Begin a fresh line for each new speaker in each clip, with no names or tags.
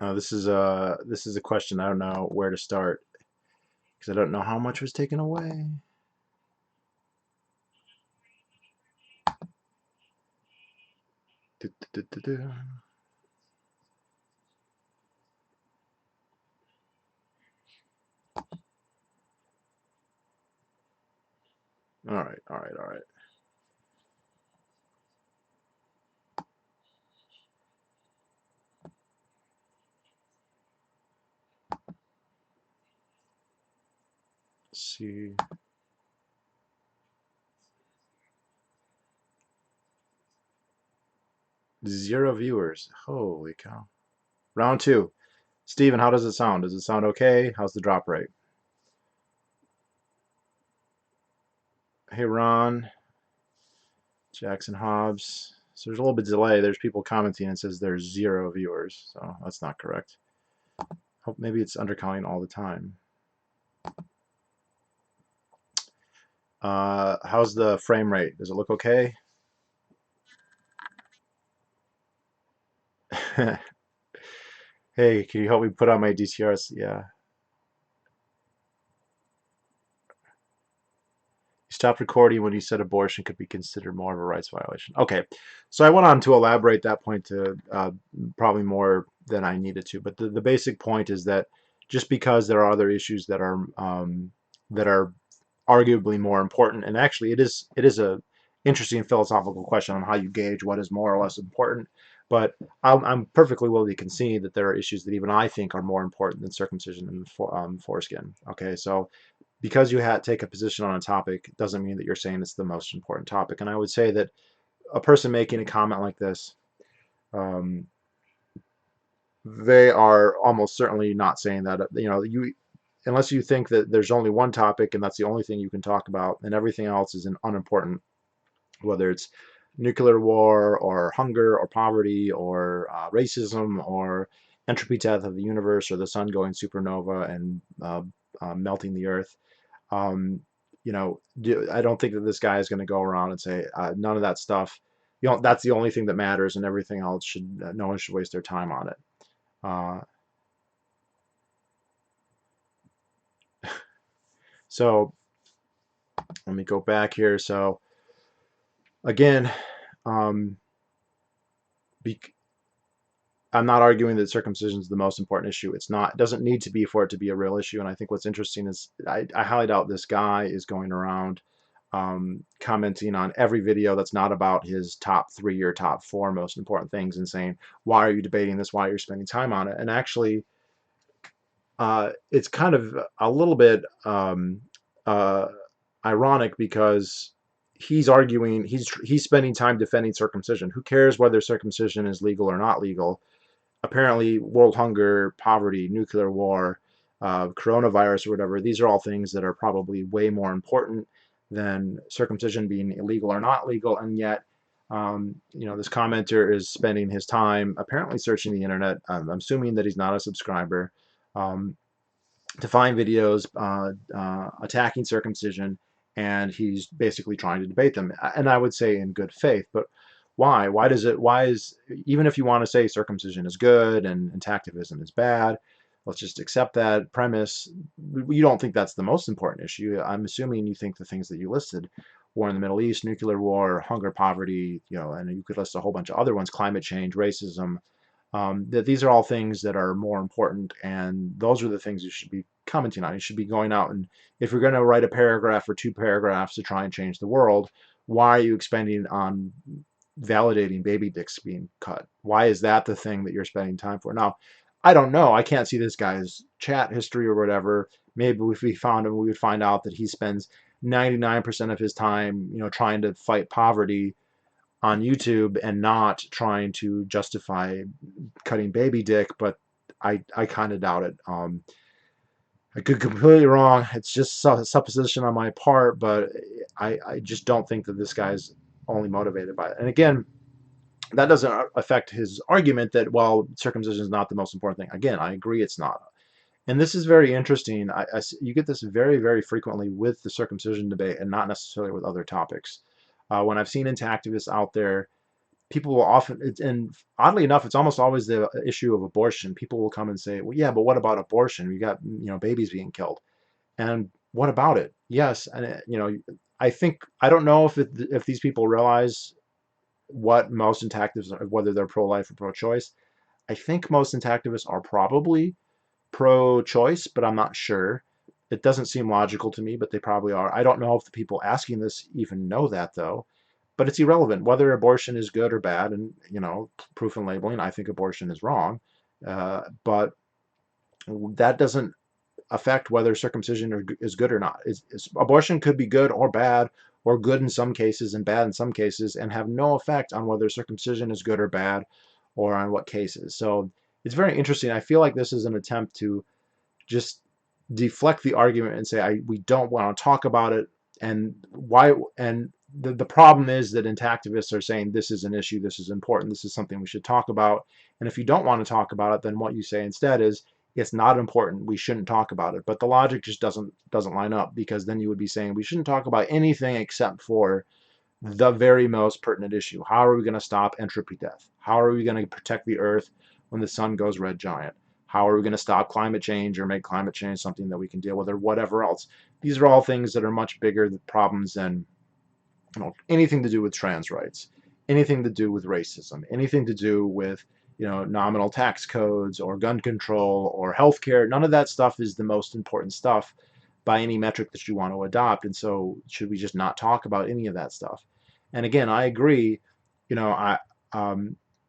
This is a question I don't know where to start because I don't know how much was taken away. All right, all right, all right. Let's see. Zero viewers. Holy cow. Round two. Steven, how does it sound? Does it sound okay? How's the drop rate? Hey, Ron, Jackson Hobbs. So there's a little bit of delay. There's people commenting and it says there's zero viewers. So that's not correct. Hope maybe it's undercounting all the time. How's the frame rate? Does it look okay? Hey, can you help me put on my DTRs? Yeah. You stopped recording when you said abortion could be considered more of a rights violation. Okay. So I went on to elaborate that point to probably more than I needed to. But the basic point is that just because there are other issues that are arguably more important, and actually it is a interesting philosophical question on how you gauge what is more or less important. But I'm perfectly willing to concede that there are issues that even I think are more important than circumcision and foreskin. Okay, so because you take a position on a topic doesn't mean that you're saying it's the most important topic. And I would say that a person making a comment like this, um, they are almost certainly not saying that. You unless you think that there's only one topic and that's the only thing you can talk about, and everything else is unimportant, whether it's nuclear war or hunger or poverty or racism or entropy death of the universe or the sun going supernova and melting the earth. Um, I don't think that this guy is going to go around and say none of that stuff. That's the only thing that matters, and everything else should no one should waste their time on it. Uh, so let me go back here. So again, um, be, I'm not arguing that circumcision is the most important issue. It's not. It doesn't need to be for it to be a real issue. And I think what's interesting is I highly doubt this guy is going around commenting on every video that's not about his top 3 or top 4 most important things and saying, why are you debating this? Why are you spending time on it? And actually, it's kind of a little bit uh, ironic because he's arguing, he's spending time defending circumcision. Who cares whether circumcision is legal or not legal? Apparently world hunger, poverty, nuclear war, coronavirus or whatever, these are all things that are probably way more important than circumcision being illegal or not legal. And yet, this commenter is spending his time apparently searching the internet. I'm assuming that he's not a subscriber, um, to find videos attacking circumcision, and he's basically trying to debate them. And I would say in good faith, but why? Why is, even if you want to say circumcision is good and intactivism is bad, let's just accept that premise. You don't think that's the most important issue. I'm assuming you think the things that you listed, war in the Middle East, nuclear war, hunger, poverty, and you could list a whole bunch of other ones, climate change, racism, that these are all things that are more important, and those are the things you should be commenting on. You should be going out, and if you're going to write a paragraph or 2 paragraphs to try and change the world, why are you expending on validating baby dicks being cut? Why is that the thing that you're spending time for? Now, I don't know. I can't see this guy's chat history or whatever. Maybe if we found him, we would find out that he spends 99% of his time, trying to fight poverty on YouTube and not trying to justify cutting baby dick, but I kind of doubt it. I could be completely wrong. It's just supposition on my part, but I just don't think that this guy's only motivated by it. And again, that doesn't affect his argument that, well, circumcision is not the most important thing. Again, I agree it's not. And this is very interesting. You get this very, very frequently with the circumcision debate and not necessarily with other topics. When I've seen intactivists out there people will often, and oddly enough, it's almost always the issue of abortion. People will come and say, well, yeah, but what about abortion? We got, babies being killed. And what about it? Yes. And, I think, I don't know if these people realize what most intactivists are, whether they're pro-life or pro-choice. I think most intactivists are probably pro-choice, but I'm not sure. It doesn't seem logical to me, but they probably are. I don't know if the people asking this even know that, though. But it's irrelevant whether abortion is good or bad. And, proof and labeling, I think abortion is wrong. But that doesn't affect whether circumcision is good or not. Abortion could be good or bad, or good in some cases and bad in some cases, and have no effect on whether circumcision is good or bad, or on what cases. So it's very interesting. I feel like this is an attempt to just deflect the argument and say we don't want to talk about it. And why? And the problem is that intactivists are saying this is an issue, this is important, this is something we should talk about. And if you don't want to talk about it, then what you say instead is it's not important, we shouldn't talk about it. But the logic just doesn't line up, because then you would be saying we shouldn't talk about anything except for the very most pertinent issue. How are we going to stop entropy death? How are we going to protect the earth when the sun goes red giant? How are we going to stop climate change or make climate change something that we can deal with, or whatever else? These are all things that are much bigger problems than anything to do with trans rights, anything to do with racism, anything to do with nominal tax codes or gun control or healthcare. None of that stuff is the most important stuff by any metric that you want to adopt. And so should we just not talk about any of that stuff? And again, I agree. I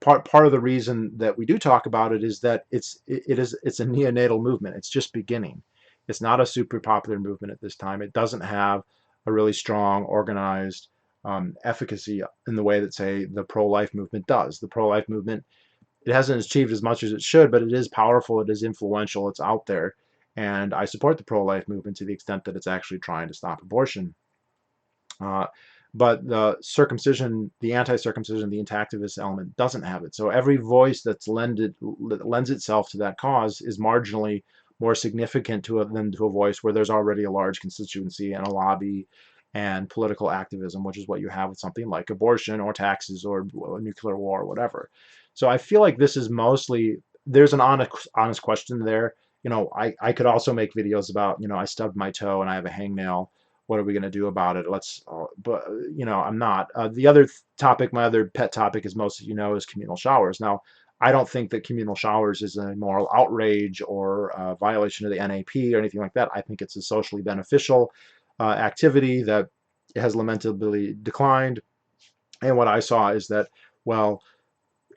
part of the reason that we do talk about it is that it's a neonatal movement. It's just beginning. It's not a super popular movement at this time. It doesn't have a really strong, organized efficacy in the way that, say, the pro-life movement does. The pro-life movement, it hasn't achieved as much as it should, but it is powerful, it is influential, it's out there. And I support the pro-life movement to the extent that it's actually trying to stop abortion. But the circumcision, the anti-circumcision, the intactivist element doesn't have it. So every voice that lends itself to that cause is marginally more significant than to a voice where there's already a large constituency and a lobby and political activism, which is what you have with something like abortion or taxes or nuclear war or whatever. So I feel like this is mostly, there's an honest question there. I could also make videos about, I stubbed my toe and I have a hangnail. What are we going to do about it? But I'm not. The other topic, my other pet topic, as most of you know, is communal showers. Now, I don't think that communal showers is a moral outrage or a violation of the NAP or anything like that. I think it's a socially beneficial activity that has lamentably declined. And what I saw is that, well,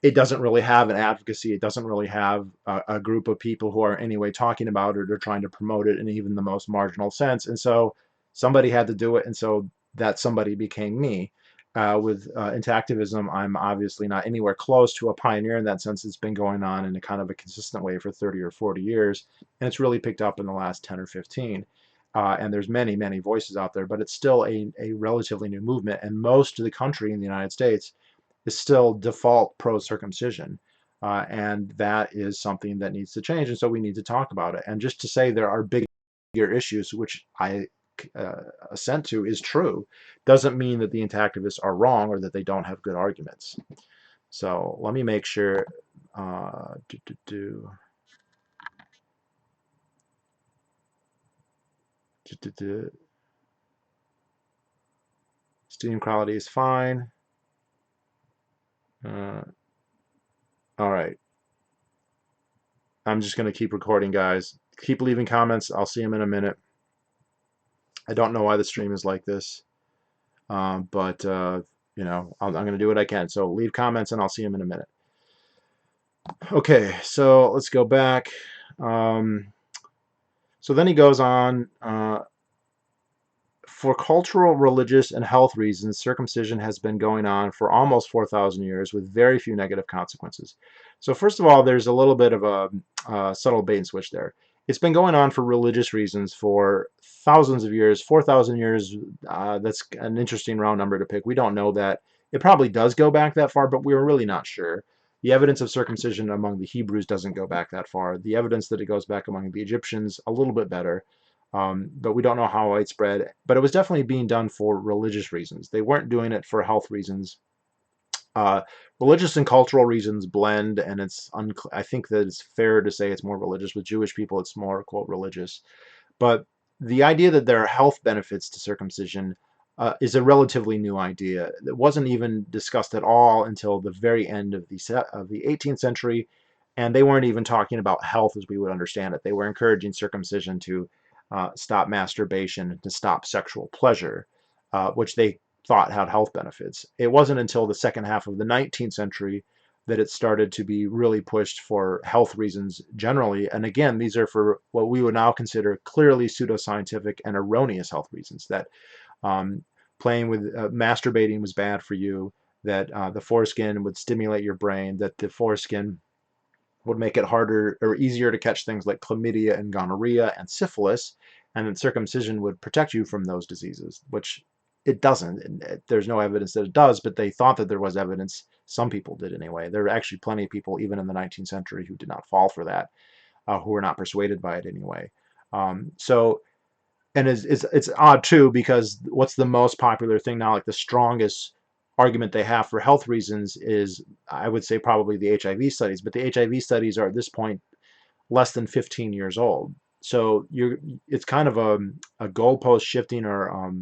it doesn't really have an advocacy. It doesn't really have a group of people who are anyway talking about it or trying to promote it in even the most marginal sense. And so somebody had to do it. And so that somebody became me. With intactivism, I'm obviously not anywhere close to a pioneer in that sense. It's been going on in a kind of a consistent way for 30 or 40 years. And it's really picked up in the last 10 or 15. And there's many, many voices out there, but it's still a relatively new movement. And most of the country in the United States is still default pro-circumcision. And that is something that needs to change. And so we need to talk about it. And just to say there are bigger issues, which I assent to, is true, doesn't mean that the intactivists are wrong or that they don't have good arguments. So let me make sure. Stream quality is fine. All right. I'm just going to keep recording, guys. Keep leaving comments. I'll see them in a minute. I don't know why the stream is like this, but I'm going to do what I can. So leave comments, and I'll see them in a minute. Okay, so let's go back. So then he goes on. For cultural, religious, and health reasons, circumcision has been going on for almost 4,000 years with very few negative consequences. So first of all, there's a little bit of a subtle bait and switch there. It's been going on for religious reasons for thousands of years, 4,000 years. That's an interesting round number to pick. We don't know that. It probably does go back that far, but we're really not sure. The evidence of circumcision among the Hebrews doesn't go back that far. The evidence that it goes back among the Egyptians, a little bit better. But we don't know how widespread. But it was definitely being done for religious reasons. They weren't doing it for health reasons. Uh, Religious and cultural reasons blend, and I think that it's fair to say it's more religious. With Jewish people, it's more, quote, religious. But the idea that there are health benefits to circumcision is a relatively new idea. It wasn't even discussed at all until the very end of the 18th century, and they weren't even talking about health as we would understand it. They were encouraging circumcision to stop masturbation and to stop sexual pleasure, which they thought had health benefits. It wasn't until the second half of the 19th century that it started to be really pushed for health reasons generally. And again, these are for what we would now consider clearly pseudoscientific and erroneous health reasons, that um, playing with masturbating was bad for you, that the foreskin would stimulate your brain, that the foreskin would make it harder or easier to catch things like chlamydia and gonorrhea and syphilis, and that circumcision would protect you from those diseases, which it doesn't. There's no evidence that it does, but they thought that there was evidence. Some people did anyway. There are actually plenty of people, even in the 19th century, who did not fall for that, who were not persuaded by it anyway. So, and it's odd too, because what's the most popular thing now, like the strongest argument they have for health reasons is, I would say, probably the HIV studies, but the HIV studies are at this point less than 15 years old. So it's kind of a goalpost shifting, or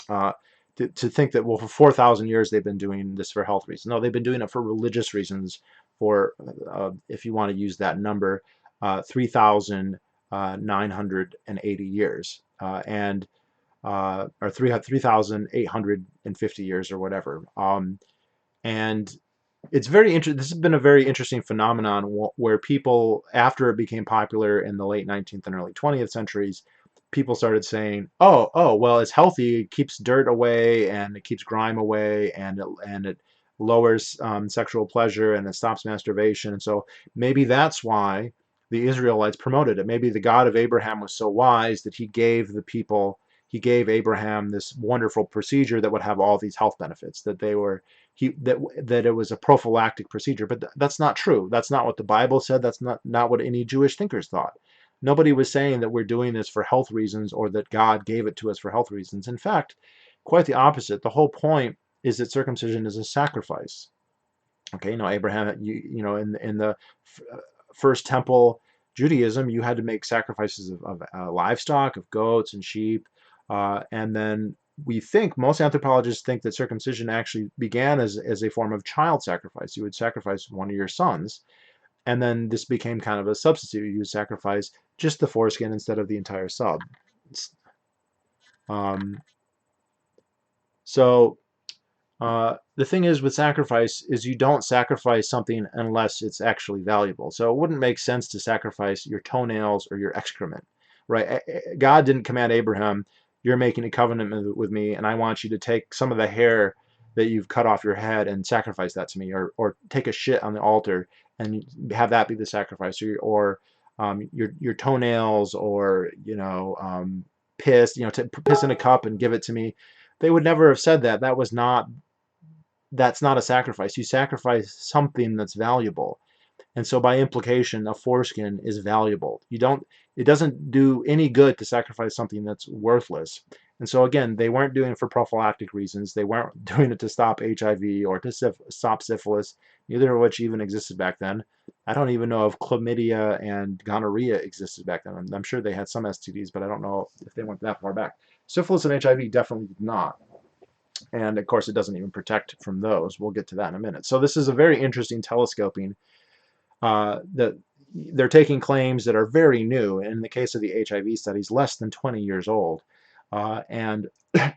uh, to think that, well, for 4,000 years they've been doing this for health reasons. No, they've been doing it for religious reasons for, if you want to use that number, 3,980 years, or 3,850 years or whatever. And it's very interesting. This has been a very interesting phenomenon where people, after it became popular in the late 19th and early 20th centuries, people started saying, "Oh, well, it's healthy. It keeps dirt away, and it keeps grime away, and it lowers sexual pleasure, and it stops masturbation." And so maybe that's why the Israelites promoted it. Maybe the God of Abraham was so wise that he gave Abraham this wonderful procedure that would have all these health benefits. That it was a prophylactic procedure, but that's not true. That's not what the Bible said. That's not what any Jewish thinkers thought. Nobody was saying that we're doing this for health reasons, or that God gave it to us for health reasons. In fact, quite the opposite. The whole point is that circumcision is a sacrifice. Okay, Abraham, in the first temple Judaism, you had to make sacrifices of livestock, of goats and sheep, and then most anthropologists think that circumcision actually began as a form of child sacrifice. You would sacrifice one of your sons, and then this became kind of a substitute. You would sacrifice just the foreskin instead of the entire sub. Um, so the thing is with sacrifice is you don't sacrifice something unless it's actually valuable. So it wouldn't make sense to sacrifice your toenails or your excrement, right? God didn't command Abraham, "You're making a covenant with me, and I want you to take some of the hair that you've cut off your head and sacrifice that to me," or take a shit on the altar and have that be the sacrifice, or your toenails, or piss, piss in a cup and give it to me. They would never have said that. That's not a sacrifice. You sacrifice something that's valuable. And so by implication, a foreskin is valuable. It doesn't do any good to sacrifice something that's worthless. And so again, they weren't doing it for prophylactic reasons. They weren't doing it to stop HIV or to stop syphilis, neither of which even existed back then. I don't even know if chlamydia and gonorrhea existed back then. I'm sure they had some STDs, but I don't know if they went that far back. Syphilis and HIV definitely did not. And of course, it doesn't even protect from those. We'll get to that in a minute. So this is a very interesting telescoping, that they're taking claims that are very new. In the case of the HIV studies, less than 20 years old, and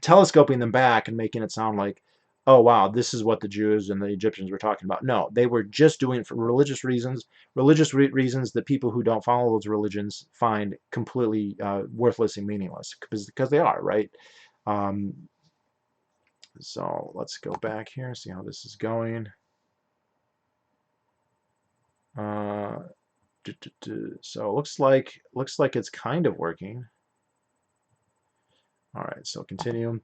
telescoping them back and making it sound like, "Oh, wow, this is what the Jews and the Egyptians were talking about." No, they were just doing it for religious reasons, reasons that people who don't follow those religions find completely worthless and meaningless, because they are, right? Um, so let's go back here, see how this is going. So it looks like it's kind of working. All right, so continue.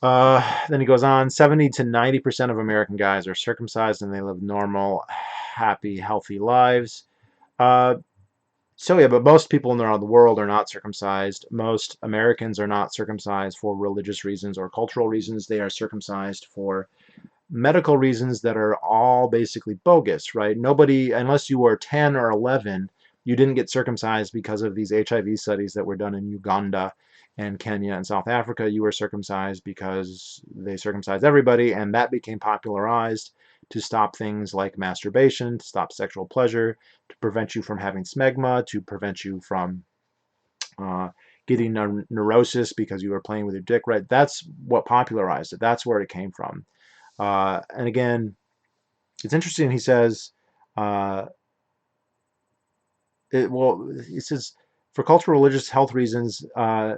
Then he goes on, 70 to 90% of American guys are circumcised and they live normal, happy, healthy lives. So yeah, but most people around the world are not circumcised. Most Americans are not circumcised for religious reasons or cultural reasons. They are circumcised for medical reasons that are all basically bogus, right? Nobody, unless you were 10 or 11, you didn't get circumcised because of these HIV studies that were done in Uganda and Kenya and South Africa. You were circumcised because they circumcised everybody, and that became popularized to stop things like masturbation, to stop sexual pleasure, to prevent you from having smegma, to prevent you from uh, getting a neurosis because you were playing with your dick, right? That's what popularized it. That's where it came from. And again, it's interesting. He says, uh, he says, for cultural, religious, health reasons,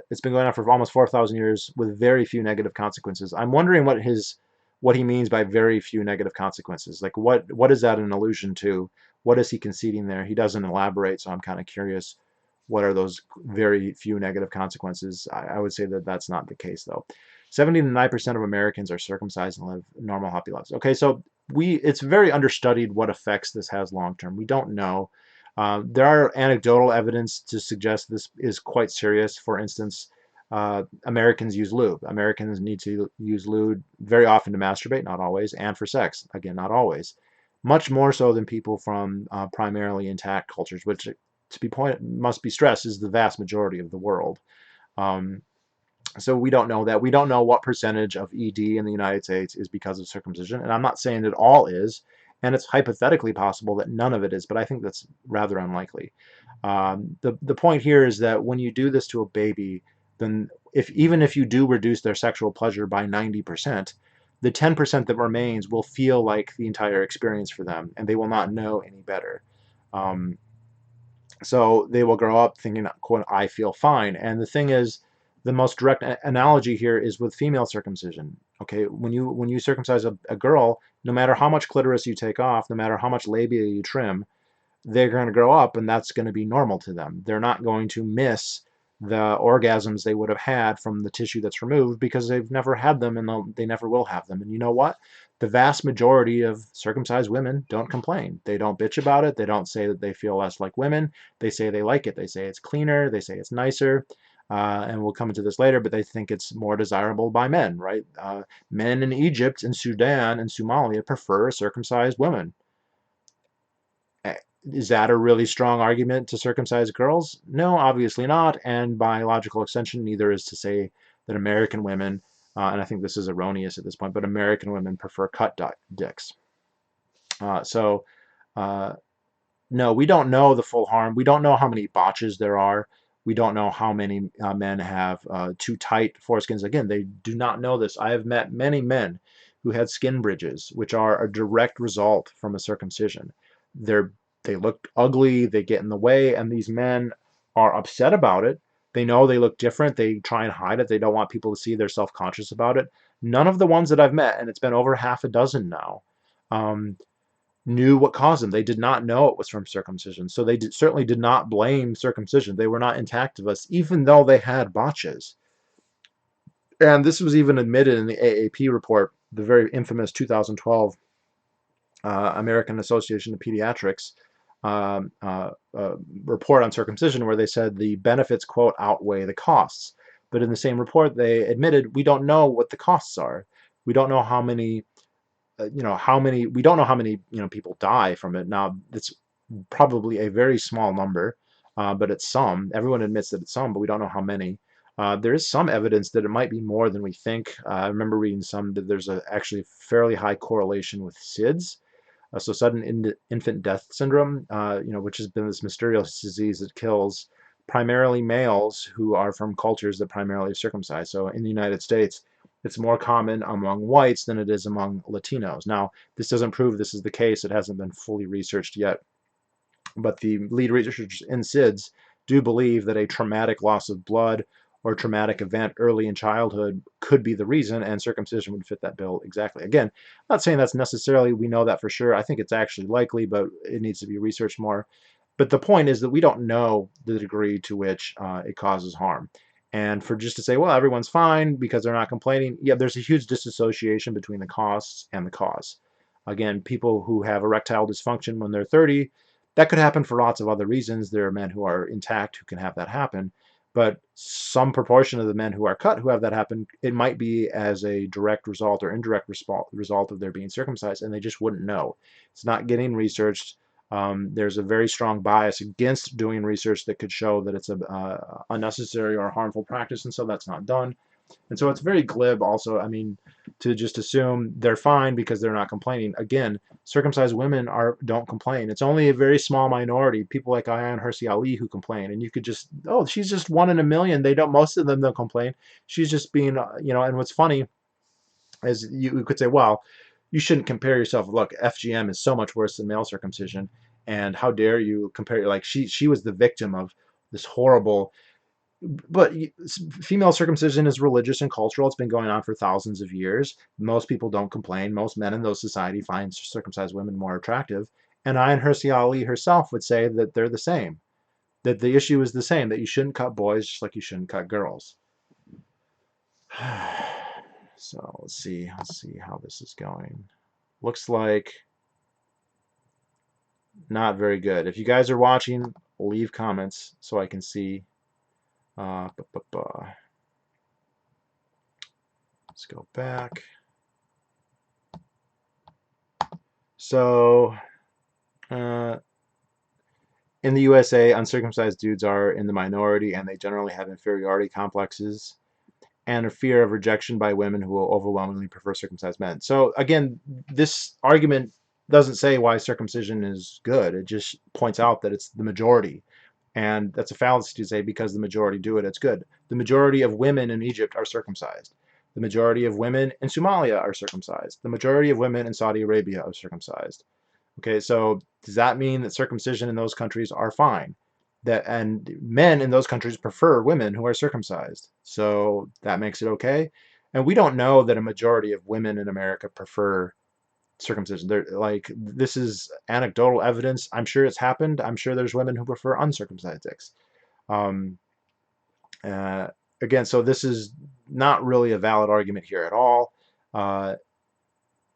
it's been going on for almost 4,000 years with very few negative consequences. I'm wondering what he means by very few negative consequences. Like, what is that an allusion to? What is he conceding there? He doesn't elaborate, so I'm kind of curious. What are those very few negative consequences? I would say that that's not the case, though. 79% of Americans are circumcised and live normal, happy lives. Okay, so it's very understudied what effects this has long term. We don't know. There are anecdotal evidence to suggest this is quite serious. For instance, Americans use lube. Americans need to use lube very often to masturbate, not always, and for sex, again, not always. Much more so than people from primarily intact cultures, which must be stressed is the vast majority of the world. Um, so we don't know that. We don't know what percentage of ED in the United States is because of circumcision. And I'm not saying it all is. And it's hypothetically possible that none of it is, but I think that's rather unlikely. The point here is that when you do this to a baby, then even if you do reduce their sexual pleasure by 90%, the 10% that remains will feel like the entire experience for them, and they will not know any better. Um, so they will grow up thinking, quote, I feel fine. And the thing is, the most direct analogy here is with female circumcision. Okay, when you circumcise a girl, no matter how much clitoris you take off, no matter how much labia you trim, they're going to grow up and that's going to be normal to them. They're not going to miss the orgasms they would have had from the tissue that's removed because they've never had them and they never will have them. And you know what? The vast majority of circumcised women don't complain. They don't bitch about it. They don't say that they feel less like women. They say they like it. They say it's cleaner. They say it's nicer. And we'll come into this later, but they think it's more desirable by men, right? Men in Egypt and Sudan and Somalia prefer circumcised women. Is that a really strong argument to circumcise girls? No, obviously not. And by logical extension, neither is to say that American women, and I think this is erroneous at this point, but American women prefer cut dicks. So, uh, no, we don't know the full harm. We don't know how many botches there are. We don't know how many men have too tight foreskins. Again, they do not know this. I have met many men who had skin bridges, which are a direct result from a circumcision. They're they look ugly, they get in the way, and these men are upset about it. They know they look different. They try and hide it. They don't want people to see. They're self-conscious about it. None of the ones that I've met, and it's been over half a dozen now, um, knew what caused them. They did not know it was from circumcision. So they certainly did not blame circumcision. They were not intactivists, even though they had botches. And this was even admitted in the AAP report, the very infamous 2012 American Association of Pediatrics um, uh, report on circumcision, where they said the benefits, quote, outweigh the costs. But in the same report, they admitted we don't know what the costs are. We don't know how many we don't know how many people die from it. Now it's probably a very small number, but it's some. Everyone admits that it's some, but we don't know how many. There is some evidence that it might be more than we think. I remember reading some that there's actually fairly high correlation with SIDS, so sudden infant death syndrome, which has been this mysterious disease that kills primarily males who are from cultures that primarily circumcise. So in the United States, it's more common among whites than it is among Latinos. Now, this doesn't prove this is the case. It hasn't been fully researched yet. But the lead researchers in SIDS do believe that a traumatic loss of blood or traumatic event early in childhood could be the reason, and circumcision would fit that bill exactly. Again, I'm not saying that's necessarily, we know that for sure. I think it's actually likely, but it needs to be researched more. But the point is that we don't know the degree to which it causes harm. And for just to say, well, everyone's fine because they're not complaining, yeah, there's a huge disassociation between the costs and the cause. Again, people who have erectile dysfunction when they're 30, that could happen for lots of other reasons. There are men who are intact who can have that happen. But some proportion of the men who are cut who have that happen, it might be as a direct result or indirect result of their being circumcised, and they just wouldn't know. It's not getting researched. There's a very strong bias against doing research that could show that it's a unnecessary or harmful practice, and so that's not done. And so it's very glib also. I mean, to just assume they're fine because they're not complaining. Again, circumcised women don't complain. It's only a very small minority, people like Ayaan Hirsi Ali, who complain. And you could just, oh, she's just one in a million. They don't, most of them don't complain. She's just being, and what's funny is you could say, well, you shouldn't compare yourself. Look, FGM is so much worse than male circumcision. And how dare you compare, like she was the victim of this horrible, but female circumcision is religious and cultural. It's been going on for thousands of years. Most people don't complain. Most men in those society find circumcised women more attractive. And Ayaan Hirsi Ali herself would say that they're the same, that the issue is the same, that you shouldn't cut boys just like you shouldn't cut girls. So let's see how this is going. Looks like not very good. If you guys are watching, leave comments so I can see. Let's go back. So, in the USA, uncircumcised dudes are in the minority, and they generally have inferiority complexes and a fear of rejection by women who will overwhelmingly prefer circumcised men. So again, this argument doesn't say why circumcision is good. It just points out that it's the majority. And that's a fallacy to say because the majority do it, it's good. The majority of women in Egypt are circumcised. The majority of women in Somalia are circumcised. The majority of women in Saudi Arabia are circumcised. Okay, so does that mean that circumcision in those countries are fine? And men in those countries prefer women who are circumcised. So that makes it okay. And we don't know that a majority of women in America prefer circumcision. This is anecdotal evidence. I'm sure it's happened. I'm sure there's women who prefer uncircumcised dicks. Um, Again, so this is not really a valid argument here at all.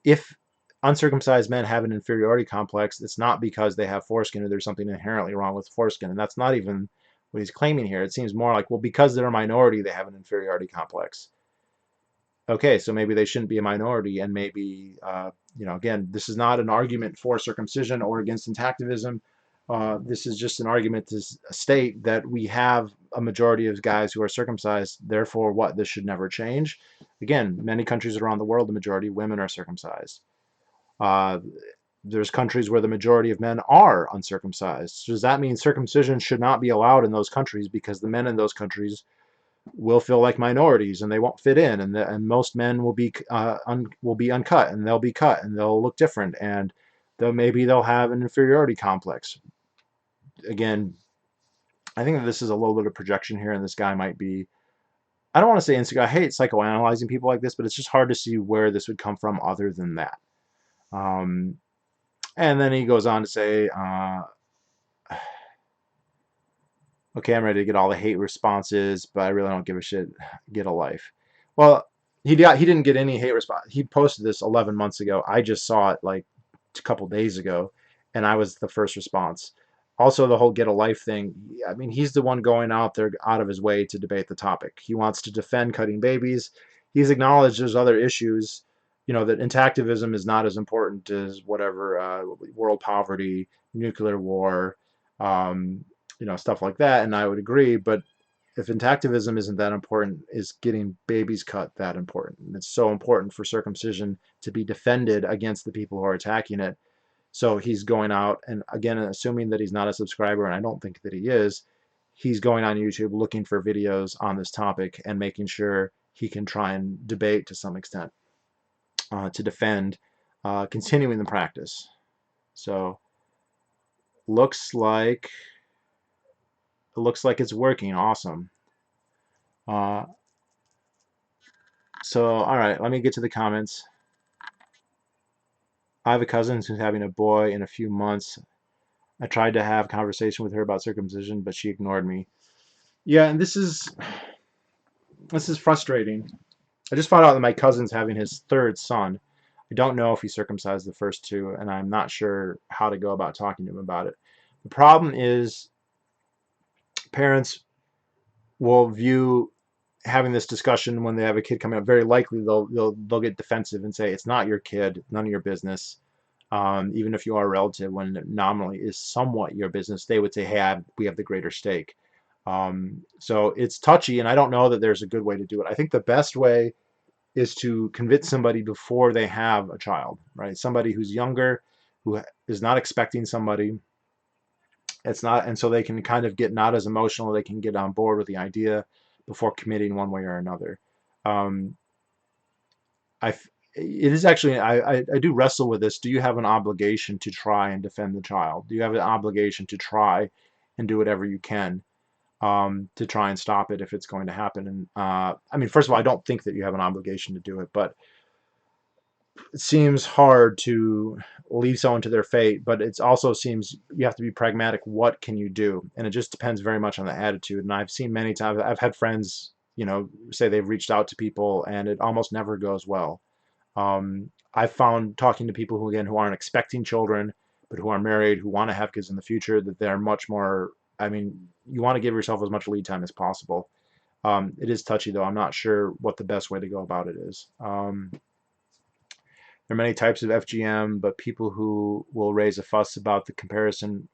If uncircumcised men have an inferiority complex, it's not because they have foreskin or there's something inherently wrong with foreskin. And that's not even what he's claiming here. It seems more like, well, because they're a minority, they have an inferiority complex. Okay, so maybe they shouldn't be a minority, and maybe, again, this is not an argument for circumcision or against intactivism. This is just an argument to state that we have a majority of guys who are circumcised, therefore what, this should never change. Again, many countries around the world, the majority of women are circumcised. There's countries where the majority of men are uncircumcised. So does that mean circumcision should not be allowed in those countries because the men in those countries will feel like minorities and they won't fit in, and most men will be uncut, and they'll be cut and they'll look different, and maybe they'll have an inferiority complex. Again, I think that this is a little bit of projection here, and this guy might be, I don't want to say insecure. I hate psychoanalyzing people like this, but it's just hard to see where this would come from other than that. And then he goes on to say, okay, I'm ready to get all the hate responses, but I really don't give a shit. Get a life. Well, he didn't get any hate response. He posted this 11 months ago. I just saw it like a couple days ago, and I was the first response. Also, the whole get a life thing, I mean, he's the one going out there out of his way to debate the topic. He wants to defend cutting babies. He's acknowledged there's other issues, that intactivism is not as important as whatever, world poverty, nuclear war, stuff like that, and I would agree. But if intactivism isn't that important, is getting babies cut that important? And it's so important for circumcision to be defended against the people who are attacking it. So he's going out, and again, assuming that he's not a subscriber, and I don't think that he is, he's going on YouTube looking for videos on this topic and making sure he can try and debate to some extent to defend continuing the practice. So looks like it's working. Awesome. So all right, let me get to the comments. I have a cousin who's having a boy in a few months. I tried to have a conversation with her about circumcision, but she ignored me. Yeah, and this is frustrating. I just found out that my cousin's having his third son. I don't know if he circumcised the first two, and I'm not sure how to go about talking to him about it. The problem is parents will view having this discussion when they have a kid coming up. Very likely they'll get defensive and say it's not your kid, none of your business. Even if you are a relative, when it nominally is somewhat your business, they would say, hey, we have the greater stake. So it's touchy, and I don't know that there's a good way to do it. I think the best way is to convince somebody before they have a child, right? Somebody who's younger, who is not expecting somebody. It's not, and so they can kind of get not as emotional. They can get on board with the idea before committing one way or another. Um, I, it is actually, I do wrestle with this. Do you have an obligation to try and defend the child? Do you have an obligation to try and do whatever you can to try and stop it if it's going to happen? And I mean, first of all, I don't think that you have an obligation to do it, but it seems hard to leave someone to their fate. But it also seems you have to be pragmatic. What can you do? And it just depends very much on the attitude. And I've seen many times, I've had friends, say they've reached out to people and it almost never goes well. I've found talking to people who aren't expecting children, but who are married, who want to have kids in the future, that they're much more. I mean, you want to give yourself as much lead time as possible. It is touchy, though. I'm not sure what the best way to go about it is. There are many types of FGM, but people who will raise a fuss about the comparison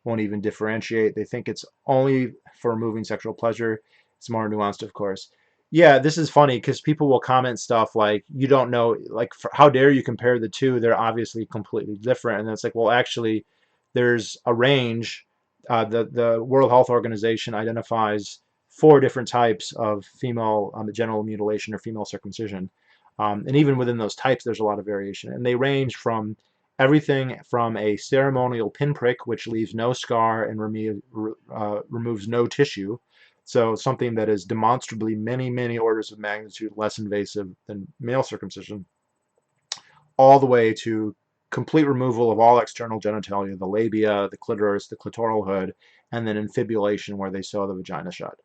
won't even differentiate. They think it's only for removing sexual pleasure. It's more nuanced, of course. Yeah, this is funny because people will comment stuff like, you don't know, like, how dare you compare the two? They're obviously completely different. And it's like, well, actually, there's a range. The World Health Organization identifies 4 different types of female genital mutilation or female circumcision. And even within those types, there's a lot of variation. And they range from everything from a ceremonial pinprick, which leaves no scar and removes no tissue. So something that is demonstrably many, many orders of magnitude less invasive than male circumcision, all the way to complete removal of all external genitalia, the labia, the clitoris, the clitoral hood, and then infibulation where they sew the vagina shut.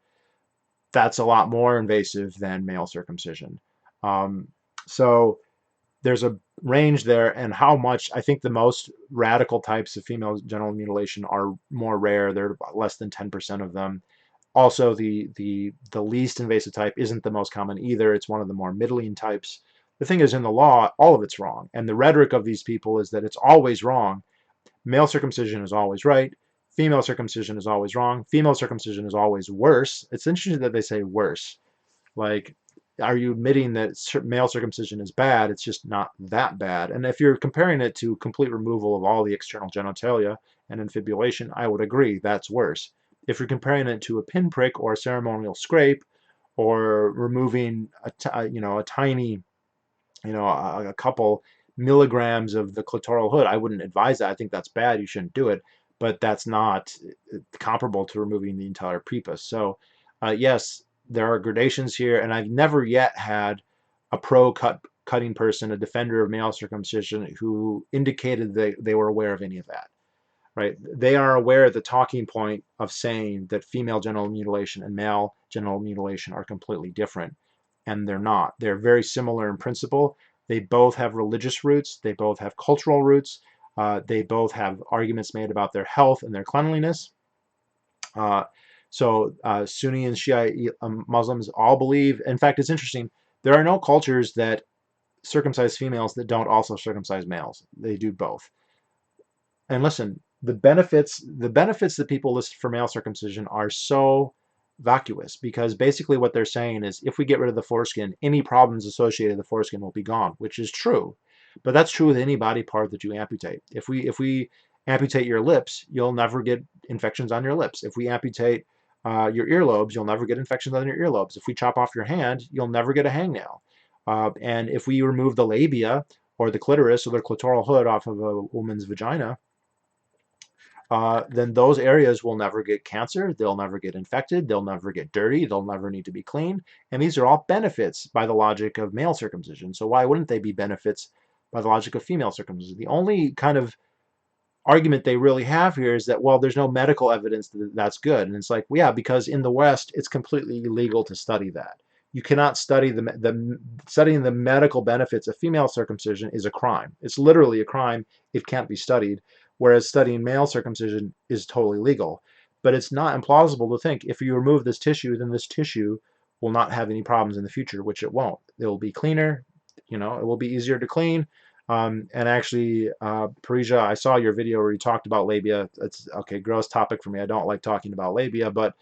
That's a lot more invasive than male circumcision. So there's a range there, and how much, I think the most radical types of female genital mutilation are more rare. There are less than 10% of them. Also, the least invasive type isn't the most common either. It's one of the more middling types. The thing is, in the law, all of it's wrong. And the rhetoric of these people is that it's always wrong. Male circumcision is always right. Female circumcision is always wrong. Female circumcision is always worse. It's interesting that they say worse. Like, are you admitting that male circumcision is bad? It's just not that bad. And if you're comparing it to complete removal of all the external genitalia and infibulation, I would agree that's worse. If you're comparing it to a pinprick or a ceremonial scrape, or removing a tiny, a couple milligrams of the clitoral hood, I wouldn't advise that. I think that's bad. You shouldn't do it. But that's not comparable to removing the entire prepuce. So, yes, there are gradations here, and I've never yet had a pro-cutting person, a defender of male circumcision, who indicated that they were aware of any of that. Right? They are aware of the talking point of saying that female genital mutilation and male genital mutilation are completely different, and they're not. They're very similar in principle. They both have religious roots. They both have cultural roots. They both have arguments made about their health and their cleanliness. So Sunni and Shia Muslims all believe. In fact, it's interesting. There are no cultures that circumcise females that don't also circumcise males. They do both. And listen, the benefits that people list for male circumcision are so vacuous, because basically what they're saying is, if we get rid of the foreskin, any problems associated with the foreskin will be gone, which is true. But that's true with any body part that you amputate. If we amputate your lips, you'll never get infections on your lips. If we amputate your earlobes, you'll never get infections on your earlobes. If we chop off your hand, you'll never get a hangnail. And if we remove the labia or the clitoris or the clitoral hood off of a woman's vagina, then those areas will never get cancer, they'll never get infected, they'll never get dirty, they'll never need to be cleaned. And these are all benefits by the logic of male circumcision. So why wouldn't they be benefits by the logic of female circumcision? The only kind of argument they really have here is that, well, there's no medical evidence that that's good. And it's like, well, yeah, because in the West, it's completely illegal to study that. You cannot study studying the medical benefits of female circumcision is a crime. It's literally a crime. It can't be studied. Whereas studying male circumcision is totally legal. But it's not implausible to think if you remove this tissue, then this tissue will not have any problems in the future, which it won't. It will be cleaner, it will be easier to clean. And actually, Parisia, I saw your video where you talked about labia. It's okay, gross topic for me. I don't like talking about labia, but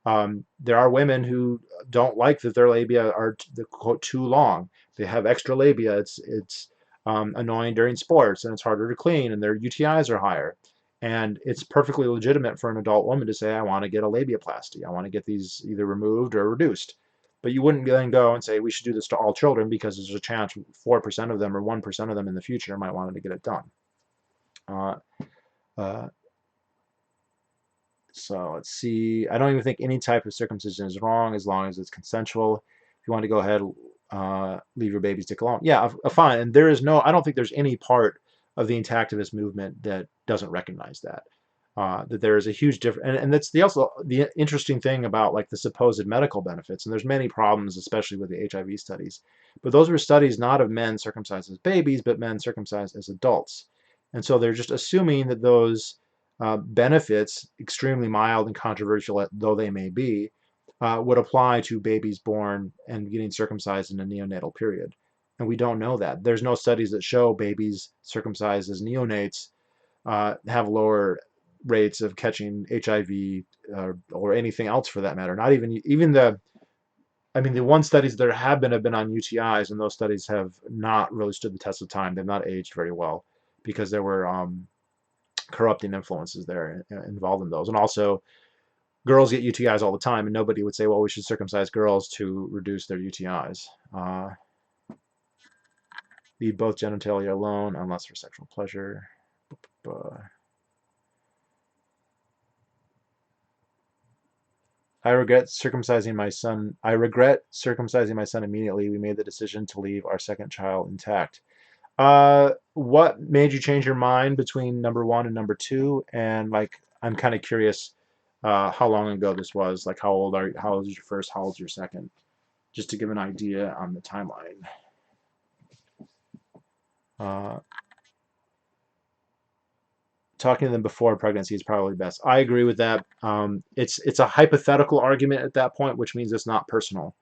there are women who don't like that their labia are quote too long. They have extra labia. It's annoying during sports, and it's harder to clean, and their UTIs are higher. And it's perfectly legitimate for an adult woman to say, I want to get a labiaplasty. I want to get these either removed or reduced. But you wouldn't then go and say we should do this to all children because there's a chance 4% of them or 1% of them in the future might want to get it done. Uh, uh, so let's see. I don't even think any type of circumcision is wrong as long as it's consensual. If you want to go ahead, leave your baby's dick alone. Yeah, fine. And I don't think there's any part of the intactivist movement that doesn't recognize that. That there is a huge difference, and that's also the interesting thing about like the supposed medical benefits. And there's many problems, especially with the HIV studies. But those were studies not of men circumcised as babies, but men circumcised as adults. And so they're just assuming that those benefits, extremely mild and controversial though they may be, would apply to babies born and getting circumcised in a neonatal period. And we don't know that. There's no studies that show babies circumcised as neonates have lower rates of catching HIV or anything else for that matter. Not even the one studies there have been on UTIs, and those studies have not really stood the test of time. They've not aged very well because there were corrupting influences there involved in those. And also, girls get UTIs all the time, and nobody would say, well, we should circumcise girls to reduce their UTIs. Leave both genitalia alone unless for sexual pleasure. I regret circumcising my son. I regret circumcising my son immediately. We made the decision to leave our second child intact. What made you change your mind between number one and number two? And like, I'm kind of curious, how long ago this was. Like, how old is your first? How old's your second? Just to give an idea on the timeline. Talking to them before pregnancy is probably best. I agree with that. It's a hypothetical argument at that point, which means it's not personal,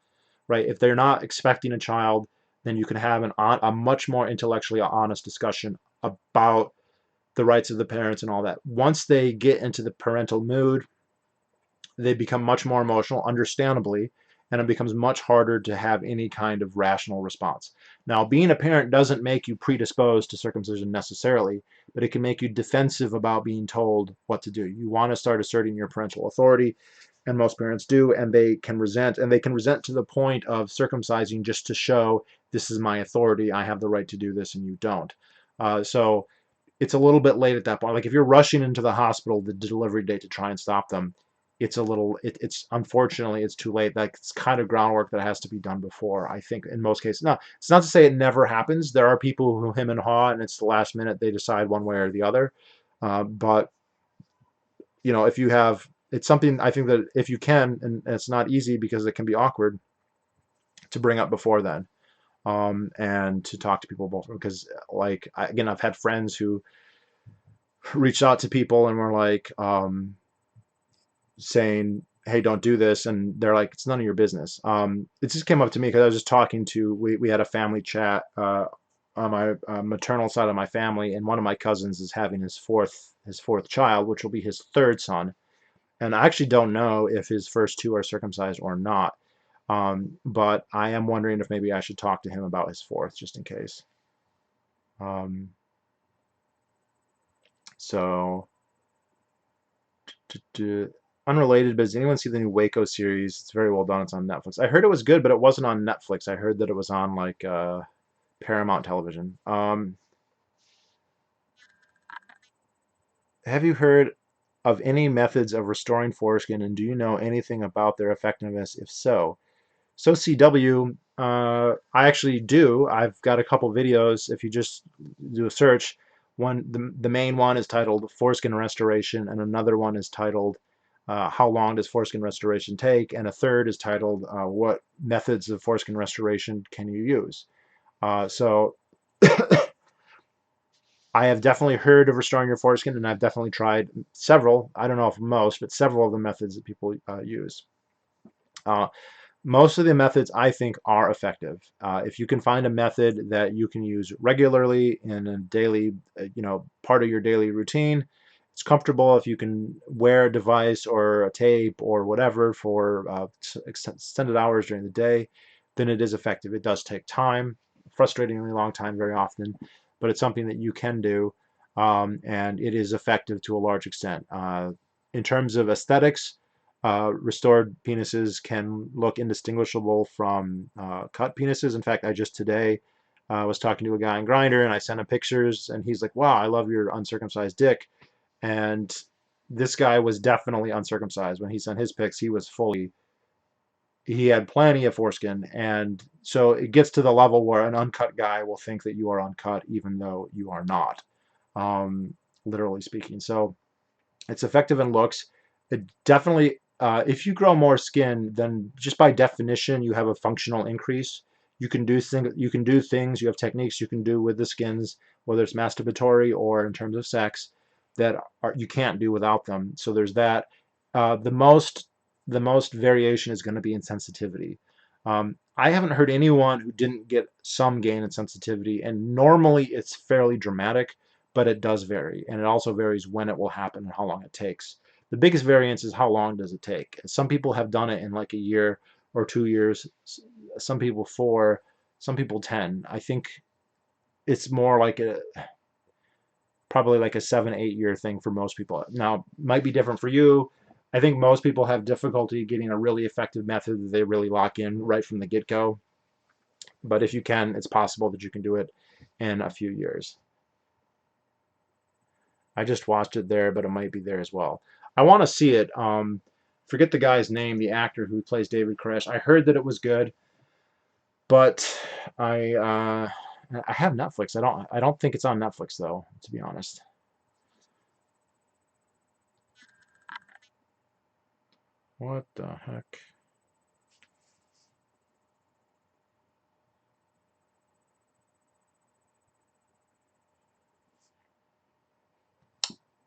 right? If they're not expecting a child, then you can have a much more intellectually honest discussion about the rights of the parents and all that. Once they get into the parental mood, they become much more emotional, understandably, and it becomes much harder to have any kind of rational response. Now, being a parent doesn't make you predisposed to circumcision necessarily, but it can make you defensive about being told what to do. You want to start asserting your parental authority, and most parents do, and they can resent to the point of circumcising just to show this is my authority, I have the right to do this, and you don't. So it's a little bit late at that point. Like if you're rushing into the hospital the delivery date to try and stop them, it's unfortunately it's too late. Like it's kind of groundwork that has to be done before, I think, in most cases. No, it's not to say it never happens. There are people who hem and haw and it's the last minute they decide one way or the other. But if you have, it's something I think that if you can, and it's not easy because it can be awkward to bring up before then, and to talk to people both, because like again, I've had friends who reached out to people and were like, saying, hey, don't do this, and they're like, it's none of your business. It just came up to me because I was just talking to, we had a family chat on my maternal side of my family, and one of my cousins is having his fourth child, which will be his third son, and I actually don't know if his first two are circumcised or not, but I am wondering if maybe I should talk to him about his fourth just in case. So unrelated, but does anyone see the new Waco series? It's very well done. It's on Netflix. I heard it was good, but it wasn't on Netflix. I heard that it was on like Paramount Television. Have you heard of any methods of restoring foreskin, and do you know anything about their effectiveness? If so, CW, I actually do. I've got a couple videos. If you just do a search, the main one is titled Foreskin Restoration, and another one is titled How Long Does Foreskin Restoration Take? And a third is titled What Methods of Foreskin Restoration Can You Use? So I have definitely heard of restoring your foreskin, and I've definitely tried several. I don't know if most, but several of the methods that people use. Uh, Most of the methods I think are effective. If you can find a method that you can use regularly in a daily, part of your daily routine, it's comfortable. If you can wear a device or a tape or whatever for extended hours during the day, then it is effective. It does take time, frustratingly long time very often, but it's something that you can do, and it is effective to a large extent. In terms of aesthetics, restored penises can look indistinguishable from cut penises. In fact, I just today was talking to a guy in Grinder, and I sent him pictures, and he's like, "Wow, I love your uncircumcised dick." And this guy was definitely uncircumcised. When he sent his pics, he had plenty of foreskin, and so it gets to the level where an uncut guy will think that you are uncut, even though you are not, um, literally speaking. So it's effective in looks. It definitely, if you grow more skin, then just by definition, you have a functional increase. You can do things. You have techniques you can do with the skins, whether it's masturbatory or in terms of sex, that you can't do without them. So there's that. The most variation is going to be in sensitivity. I haven't heard anyone who didn't get some gain in sensitivity, and normally it's fairly dramatic, but it does vary, and it also varies when it will happen and how long it takes. The biggest variance is how long does it take. Some people have done it in like a year or 2 years, some people 4, some people 10. I think it's more like probably like a 7, 8 year thing for most people. Now, it might be different for you. I think most people have difficulty getting a really effective method that they really lock in right from the get-go. But if you can, it's possible that you can do it in a few years. I just watched it there, but it might be there as well. I want to see it. Forget the guy's name, the actor who plays David Koresh. I heard that it was good, but I have Netflix. I don't think it's on Netflix though, to be honest. What the heck?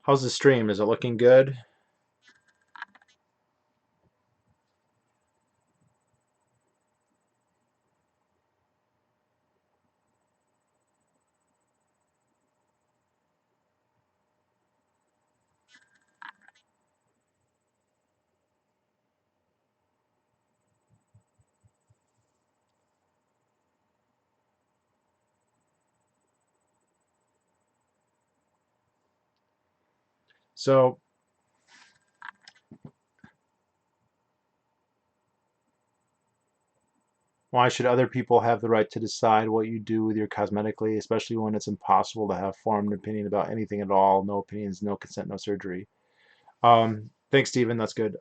How's the stream? Is it looking good? So why should other people have the right to decide what you do with your cosmetically, especially when it's impossible to have formed an opinion about anything at all? No opinions, no consent, no surgery. Thanks, Stephen. That's good.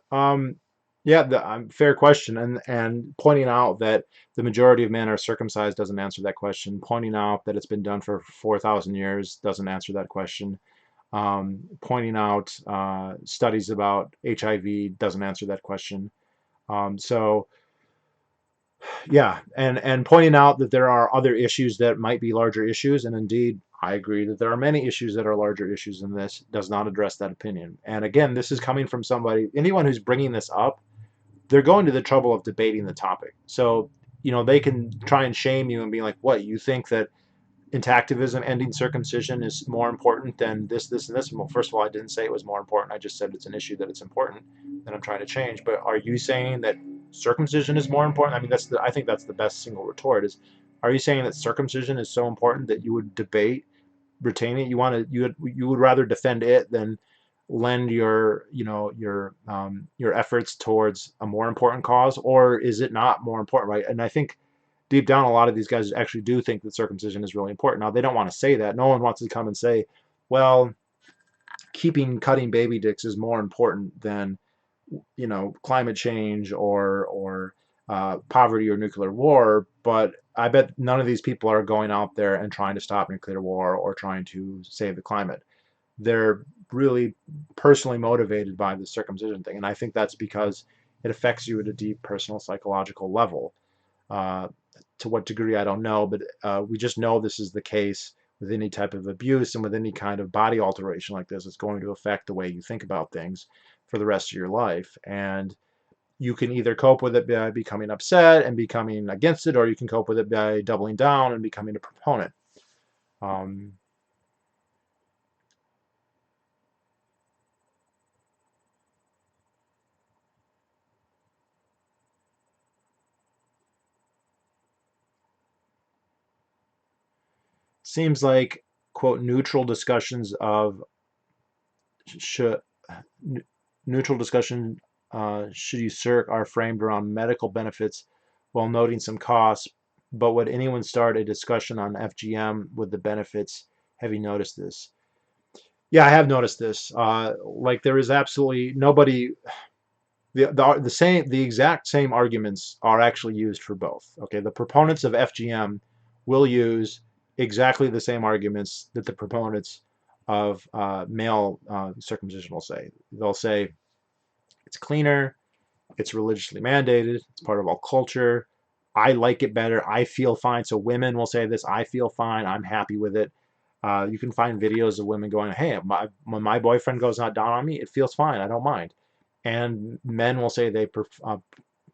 Yeah, fair question, and pointing out that the majority of men are circumcised doesn't answer that question. Pointing out that it's been done for 4,000 years doesn't answer that question. Pointing out studies about HIV doesn't answer that question. So yeah, and pointing out that there are other issues that might be larger issues, and indeed, I agree that there are many issues that are larger issues than this, does not address that opinion. And again, this is coming from somebody, anyone who's bringing this up, they're going to the trouble of debating the topic. So, they can try and shame you and be like, what, you think that intactivism, ending circumcision, is more important than this, and this? Well, first of all, I didn't say it was more important. I just said it's an issue that it's important, that I'm trying to change. But are you saying that circumcision is more important? I mean, I think that's the best single retort is, are you saying that circumcision is so important that you would debate retaining it? You would rather defend it than lend your efforts towards a more important cause, or is it not more important, right? And I think deep down, a lot of these guys actually do think that circumcision is really important. Now, they don't want to say that. No one wants to come and say, well, cutting baby dicks is more important than, climate change or poverty or nuclear war. But I bet none of these people are going out there and trying to stop nuclear war or trying to save the climate. They're really personally motivated by the circumcision thing. And I think that's because it affects you at a deep personal psychological level. Uh, to what degree, I don't know, but we just know this is the case with any type of abuse and with any kind of body alteration like this, it's going to affect the way you think about things for the rest of your life. And you can either cope with it by becoming upset and becoming against it, or you can cope with it by doubling down and becoming a proponent. Um, Seems like, quote, should neutral discussion should usurp are framed around medical benefits while noting some costs. But would anyone start a discussion on FGM with the benefits? Have you noticed this? Yeah, I have noticed this. Like there is absolutely nobody. The exact same arguments are actually used for both. Okay, the proponents of FGM will use exactly the same arguments that the proponents of male circumcision will say. They'll say it's cleaner, it's religiously mandated, it's part of our culture. I like it better. I feel fine. So women will say this: I feel fine. I'm happy with it. You can find videos of women going, "Hey, when my boyfriend goes not down on me, it feels fine. I don't mind." And men will say they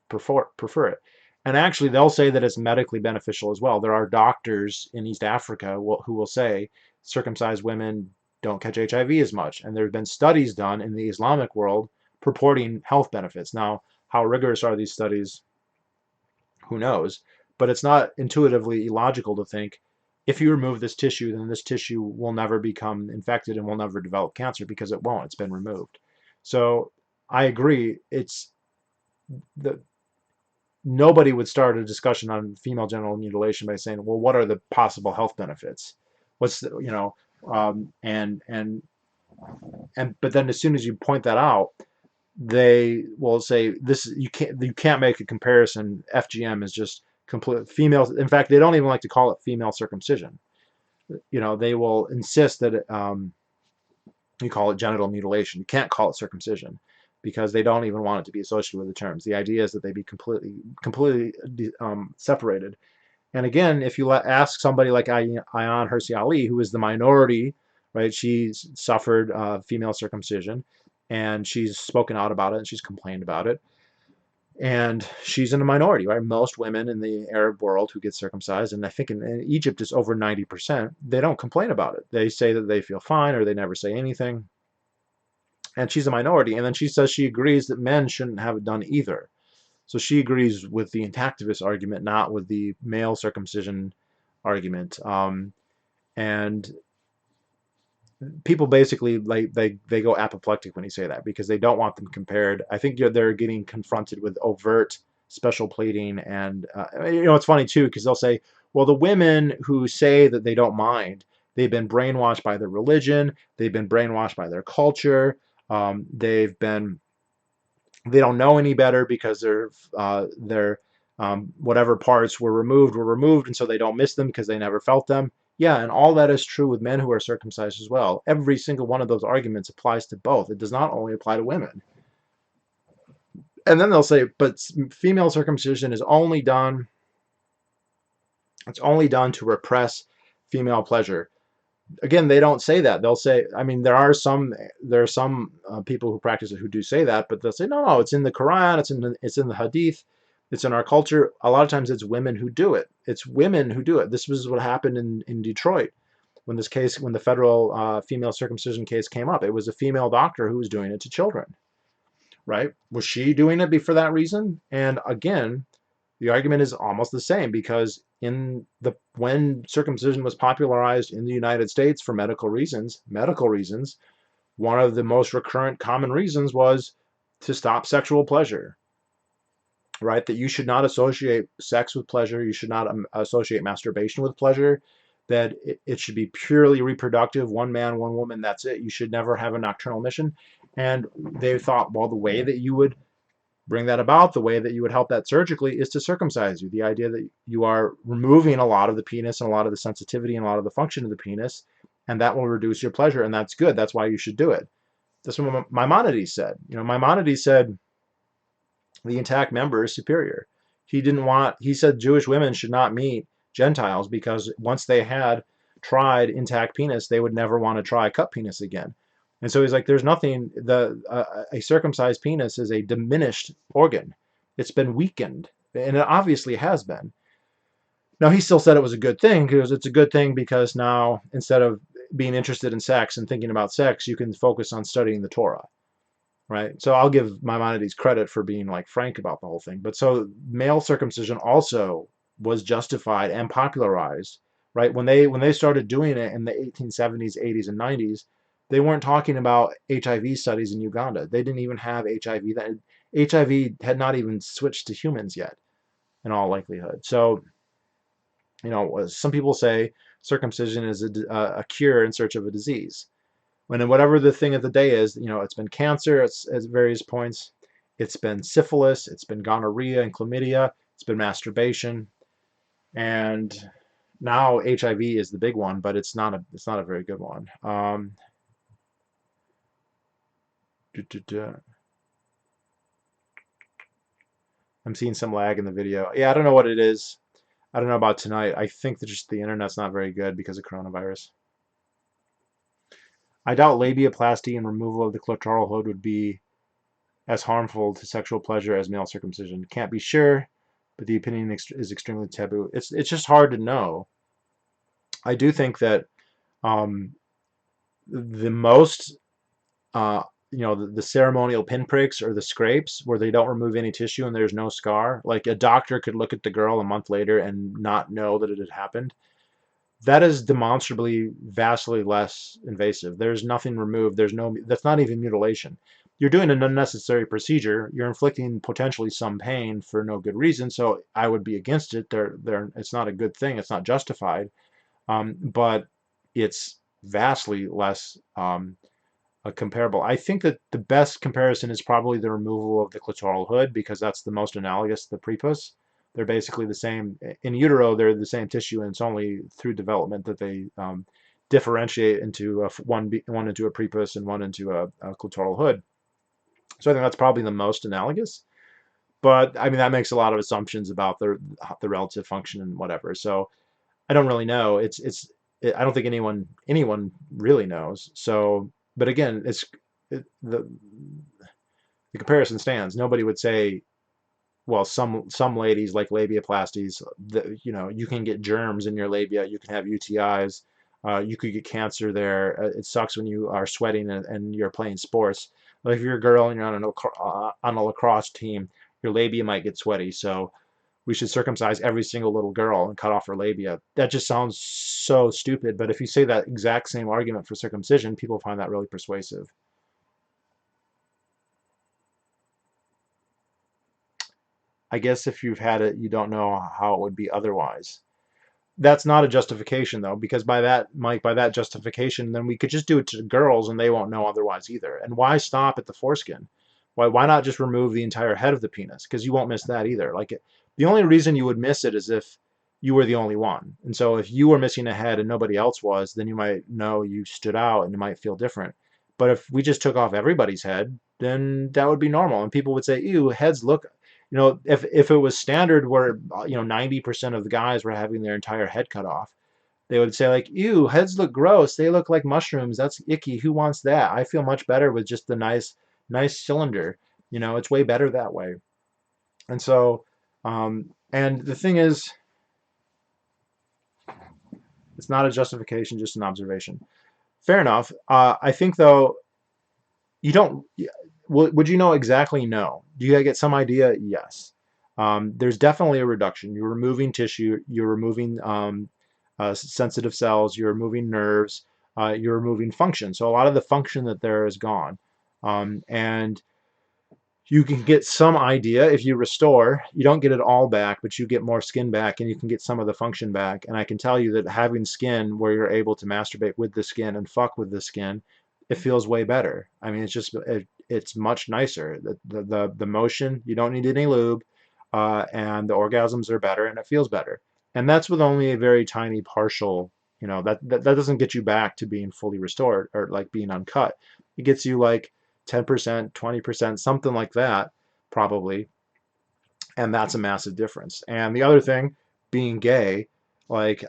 prefer it. And actually, they'll say that it's medically beneficial as well. There are doctors in East Africa who will say circumcised women don't catch HIV as much. And there have been studies done in the Islamic world purporting health benefits. Now, how rigorous are these studies? Who knows? But it's not intuitively illogical to think if you remove this tissue, then this tissue will never become infected and will never develop cancer because it won't. It's been removed. So I agree. It's the nobody would start a discussion on female genital mutilation by saying, "Well, what are the possible health benefits? What's the, you know?" And but then as soon as you point that out, they will say this: you can't make a comparison. FGM is just complete female. In fact, they don't even like to call it female circumcision. They will insist that you call it genital mutilation. You can't call it circumcision because they don't even want it to be associated with the terms. The idea is that they be completely separated. And again, if you ask somebody like Ayaan Hirsi Ali, who is the minority, right? She's suffered female circumcision, and she's spoken out about it, and she's complained about it. And she's in a minority, right? Most women in the Arab world who get circumcised, and I think in Egypt it's over 90%, they don't complain about it. They say that they feel fine or they never say anything. And she's a minority. And then she says she agrees that men shouldn't have it done either. So she agrees with the intactivist argument, not with the male circumcision argument. And people basically like they go apoplectic when you say that because they don't want them compared. I think they're getting confronted with overt special pleading, and it's funny too because they'll say, well, the women who say that they don't mind, they've been brainwashed by their religion, they've been brainwashed by their culture, they don't know any better because their whatever parts were removed, and so they don't miss them because they never felt them. Yeah, and all that is true with men who are circumcised as well. Every single one of those arguments applies to both. It does not only apply to women. And then they'll say, but female circumcision is only done, it's only done to repress female pleasure. Again, they don't say that. They'll say, I mean, there are some people who practice it who do say that, but they'll say, no, it's in the Quran, it's in the Hadith, it's in our culture. A lot of times it's women who do it. It's women who do it. This was what happened in Detroit when the federal female circumcision case came up. It was a female doctor who was doing it to children, right? Was she doing it for that reason? And again, the argument is almost the same because when circumcision was popularized in the United States for medical reasons, one of the most recurrent common reasons was to stop sexual pleasure, right? That you should not associate sex with pleasure. You should not associate masturbation with pleasure. That it should be purely reproductive, one man, one woman, that's it. You should never have a nocturnal mission. And they thought, well, the way that you would bring that about, the way that you would help that surgically is to circumcise you. The idea that you are removing a lot of the penis and a lot of the sensitivity and a lot of the function of the penis, and that will reduce your pleasure, and that's good. That's why you should do it. That's what Maimonides said. Maimonides said the intact member is superior. He said Jewish women should not meet Gentiles because once they had tried intact penis, they would never want to try a cut penis again. And so he's like, there's nothing, a circumcised penis is a diminished organ. It's been weakened, and it obviously has been. Now, he still said it was a good thing, because it's a good thing because now, instead of being interested in sex and thinking about sex, you can focus on studying the Torah, right? So I'll give Maimonides credit for being like frank about the whole thing. But so male circumcision also was justified and popularized, right? When they started doing it in the 1870s, 80s, and 90s, they weren't talking about HIV studies in Uganda. They didn't even have HIV. That HIV had not even switched to humans yet, in all likelihood. So, some people say circumcision is a cure in search of a disease. When whatever the thing of the day is, it's been cancer at various points, it's been syphilis, it's been gonorrhea and chlamydia, it's been masturbation, and now HIV is the big one, but it's not a very good one. I'm seeing some lag in the video. Yeah, I don't know what it is. I don't know about tonight. I think that just the internet's not very good because of coronavirus. I doubt labiaplasty and removal of the clitoral hood would be as harmful to sexual pleasure as male circumcision. Can't be sure, but the opinion is extremely taboo. It's just hard to know. I do think that um, the most, the ceremonial pinpricks or the scrapes where they don't remove any tissue and there's no scar, like a doctor could look at the girl a month later and not know that it had happened. That is demonstrably vastly less invasive. There's nothing removed. That's not even mutilation. You're doing an unnecessary procedure. You're inflicting potentially some pain for no good reason. So I would be against it. It's not a good thing. It's not justified. But it's vastly less comparable. I think that the best comparison is probably the removal of the clitoral hood, because that's the most analogous to the prepuce. They're basically the same. In utero, they're the same tissue, and it's only through development that they differentiate into one into a prepuce and one into a clitoral hood. So I think that's probably the most analogous. But I mean, that makes a lot of assumptions about the relative function and whatever. So I don't really know. I don't think anyone really knows. So, but again, the comparison stands. Nobody would say, well, some ladies like labiaplasties, you can get germs in your labia, you can have UTIs, you could get cancer there. It sucks when you are sweating and you're playing sports. Like if you're a girl and you're on a lacrosse team, your labia might get sweaty. So we should circumcise every single little girl and cut off her labia. That just sounds so stupid. But if you say that exact same argument for circumcision, people find that really persuasive. I guess if you've had it, you don't know how it would be otherwise. That's not a justification though, because by that, Mike, by that justification, then we could just do it to girls and they won't know otherwise either. And why stop at the foreskin? Why not just remove the entire head of the penis? Because you won't miss that either. The only reason you would miss it is if you were the only one. And so if you were missing a head and nobody else was, then you might know you stood out and it might feel different. But if we just took off everybody's head, then that would be normal. And people would say, ew, heads look, if it was standard where 90% of the guys were having their entire head cut off, they would say like, ew, heads look gross, they look like mushrooms, that's icky, who wants that? I feel much better with just the nice cylinder. It's way better that way. And so and the thing is, it's not a justification, just an observation. Fair enough. I think though, you don't. Would you know exactly? No. Do you get some idea? Yes. There's definitely a reduction. You're removing tissue. You're removing sensitive cells. You're removing nerves. You're removing function. So a lot of the function that there is gone. And you can get some idea if you restore. You don't get it all back, but you get more skin back, and you can get some of the function back. And I can tell you that having skin where you're able to masturbate with the skin and fuck with the skin, it feels way better. I mean, it's much nicer. The motion, you don't need any lube, and the orgasms are better, and it feels better. And that's with only a very tiny partial. That doesn't get you back to being fully restored or like being uncut. It gets you like 10%, 20%, something like that, probably. And that's a massive difference. And the other thing, being gay, like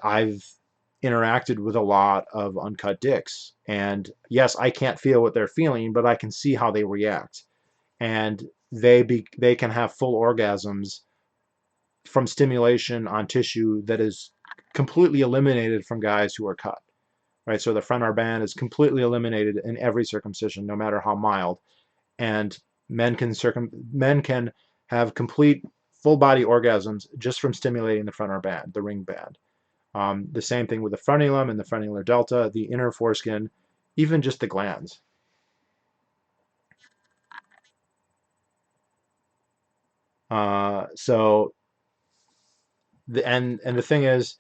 interacted with a lot of uncut dicks. And yes, I can't feel what they're feeling, but I can see how they react. And they can have full orgasms from stimulation on tissue that is completely eliminated from guys who are cut. Right? So the frontal band is completely eliminated in every circumcision, no matter how mild. And men can have complete full body orgasms just from stimulating the frontal band, the ring band. The same thing with the frenulum and the frenular delta, the inner foreskin, even just the glands. So the thing is,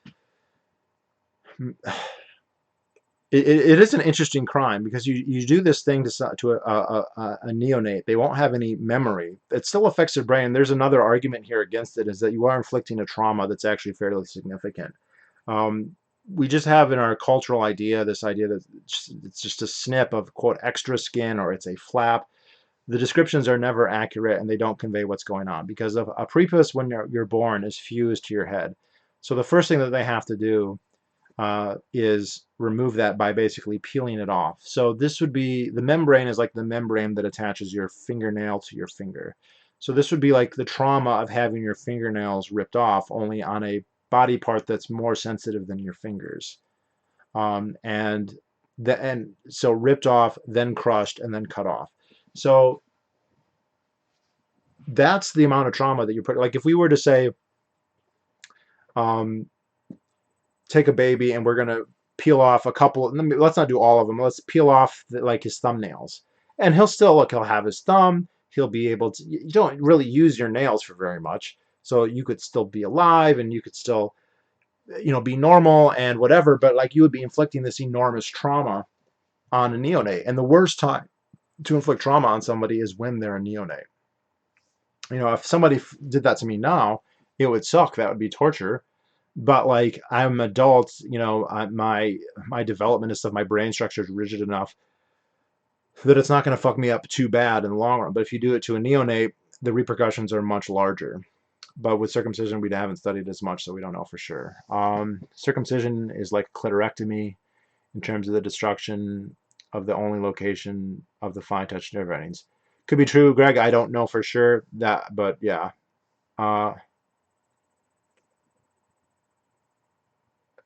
it is an interesting crime because you do this thing to a neonate. They won't have any memory. It still affects their brain. There's another argument here against it, is that you are inflicting a trauma that's actually fairly significant. We just have in our cultural idea this idea that it's just a snip of, quote, extra skin, or it's a flap. The descriptions are never accurate, and they don't convey what's going on, because of a prepuce, when you're born, is fused to your head. So the first thing that they have to do is remove that by basically peeling it off. So this would be, the membrane is like the membrane that attaches your fingernail to your finger. So this would be like the trauma of having your fingernails ripped off, only on a body part that's more sensitive than your fingers. And so ripped off, then crushed, and then cut off. So that's the amount of trauma that you're putting. Like if we were to say, take a baby and we're going to peel off a couple, let's not do all of them. Let's peel off like his thumbnails, and he'll have his thumb. He'll be able to, you don't really use your nails for very much. So you could still be alive, and you could still, be normal and whatever, but like you would be inflicting this enormous trauma on a neonate. And the worst time to inflict trauma on somebody is when they're a neonate. If somebody did that to me now, it would suck. That would be torture. But like, I'm an adult, my development and stuff, my brain structure is rigid enough that it's not going to fuck me up too bad in the long run. But if you do it to a neonate, the repercussions are much larger. But with circumcision, we haven't studied as much, so we don't know for sure. Circumcision is like clitorectomy in terms of the destruction of the only location of the fine touch nerve endings. Could be true, Greg. I don't know for sure that, but yeah.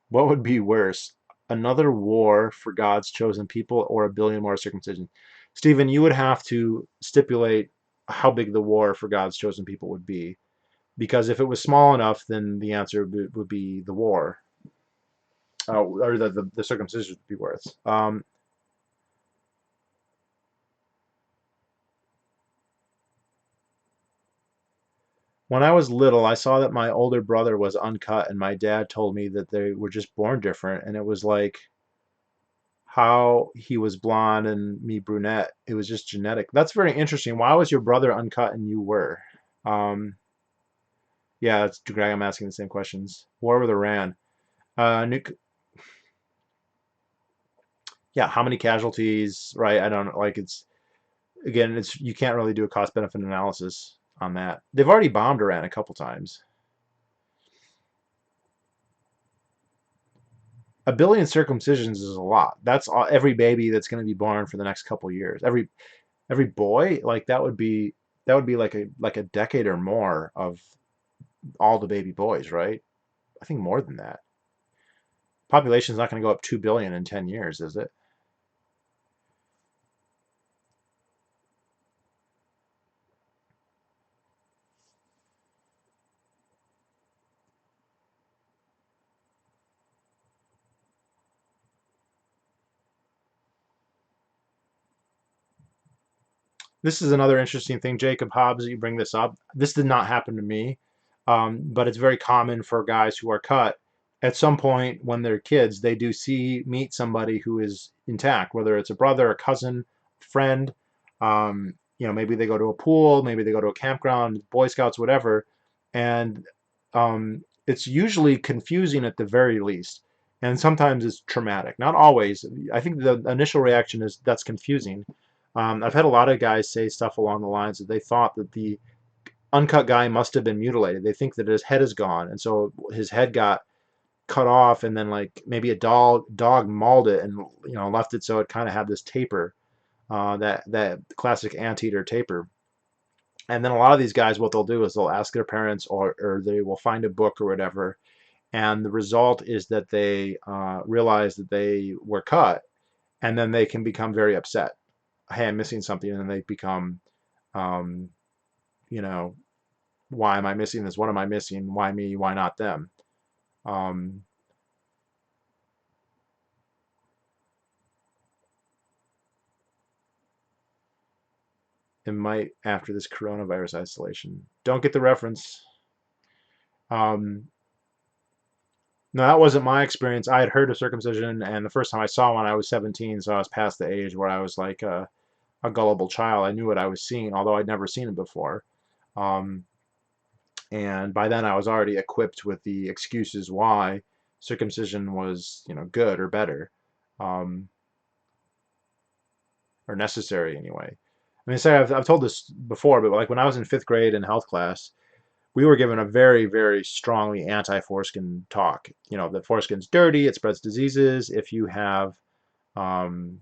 What would be worse, another war for God's chosen people, or a billion more circumcision? Stephen, you would have to stipulate how big the war for God's chosen people would be, because if it was small enough, then the answer would be the war, or the circumcision would be worse. When I was little, I saw that my older brother was uncut, and my dad told me that they were just born different, and it was like how he was blonde and me brunette. It was just genetic. That's very interesting. Why was your brother uncut and you were? Um, yeah, that's Greg. I'm asking the same questions. War with Iran. Nuke. Yeah, how many casualties? Right. I don't like. It's again. It's you can't really do a cost benefit analysis on that. They've already bombed Iran a couple times. A billion circumcisions is a lot. That's every baby that's going to be born for the next couple years. Every boy, like that would be like a decade or more of all the baby boys, right? I think more than that. Population's not going to go up 2 billion in 10 years, is it? This is another interesting thing, Jacob Hobbs, that you bring this up. This did not happen to me, but it's very common for guys who are cut. At some point when they're kids, they do meet somebody who is intact, whether it's a brother, a cousin, friend. Maybe they go to a pool, maybe they go to a campground, Boy Scouts, whatever, and it's usually confusing at the very least, and sometimes it's traumatic. Not always. I think the initial reaction is that's confusing. I've had a lot of guys say stuff along the lines that they thought that the uncut guy must have been mutilated. They think that his head is gone, and so his head got cut off, and then like maybe a dog mauled it and left it so it kind of had this taper, that classic anteater taper. And then a lot of these guys, what they'll do is they'll ask their parents, or they will find a book or whatever, and the result is that they realize that they were cut, and then they can become very upset. Hey, I'm missing something, and they become, um, you know, why am I missing this? What am I missing? Why me? Why not them? Um, it might after this coronavirus isolation. Don't get the reference. Um, no, that wasn't my experience. I had heard of circumcision, and the first time I saw one, I was 17, so I was past the age where I was like a gullible child. I knew what I was seeing, although I'd never seen it before. Um, and by then, I was already equipped with the excuses why circumcision was, good or better, um, or necessary anyway. I mean, say I've told this before, but like when I was in fifth grade in health class, we were given a very, very strongly anti-foreskin talk. That foreskin's dirty, it spreads diseases. If you have um,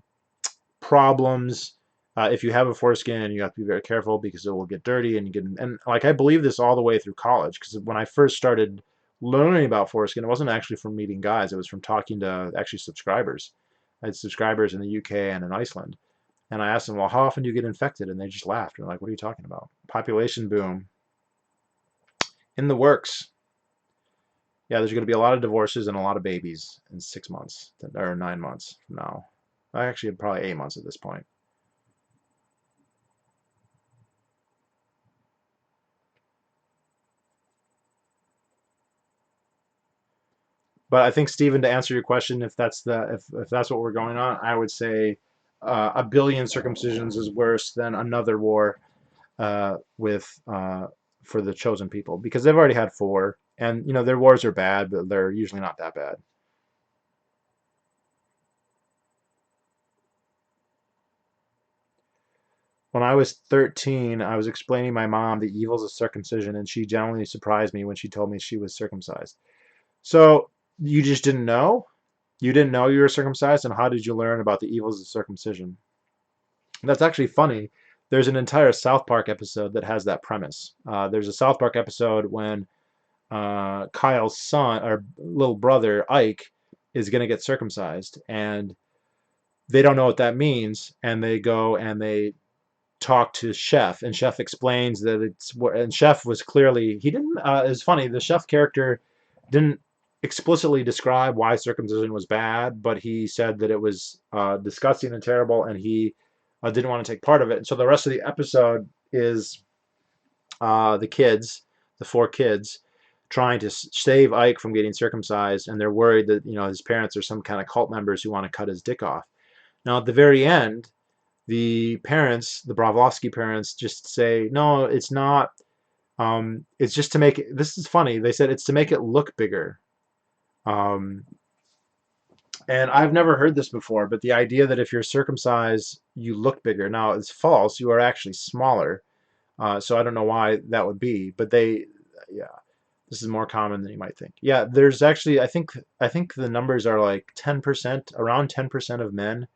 problems, if you have a foreskin, you have to be very careful because it will get dirty and like I believe this all the way through college, because when I first started learning about foreskin, it wasn't actually from meeting guys. It was from talking to actually subscribers. I had subscribers in the UK and in Iceland. And I asked them, well, how often do you get infected? And they just laughed. They're like, what are you talking about? Population boom in the works. Yeah, there's going to be a lot of divorces and a lot of babies in 6 months or 9 months from now. Actually, probably 8 months at this point. But I think, Stephen, to answer your question, if that's what we're going on, I would say a billion circumcisions is worse than another war with for the chosen people, because they've already had four, and their wars are bad, but they're usually not that bad. When I was 13, I was explaining my mom the evils of circumcision, and she genuinely surprised me when she told me she was circumcised. So you just didn't know? You didn't know you were circumcised, and how did you learn about the evils of circumcision? That's actually funny. There's an entire South Park episode that has that premise. There's a South Park episode when Kyle's son or little brother Ike is going to get circumcised, and they don't know what that means, and they go and they talk to Chef, and Chef explains that and Chef was clearly, he didn't, it's funny, the Chef character didn't explicitly describe why circumcision was bad, but he said that it was disgusting and terrible, and he didn't want to take part of it. And so the rest of the episode is the kids, the four kids, trying to save Ike from getting circumcised, and they're worried that his parents are some kind of cult members who want to cut his dick off. Now at the very end, the parents, the Bravlovsky parents, just say, no, it's not. It's just to make it, this is funny. They said it's to make it look bigger. Um, and I've never heard this before, but the idea that if you're circumcised, you look bigger. Now, it's false. You are actually smaller. So I don't know why that would be, but yeah, this is more common than you might think. Yeah, there's actually, I think the numbers are like 10%, around 10% of men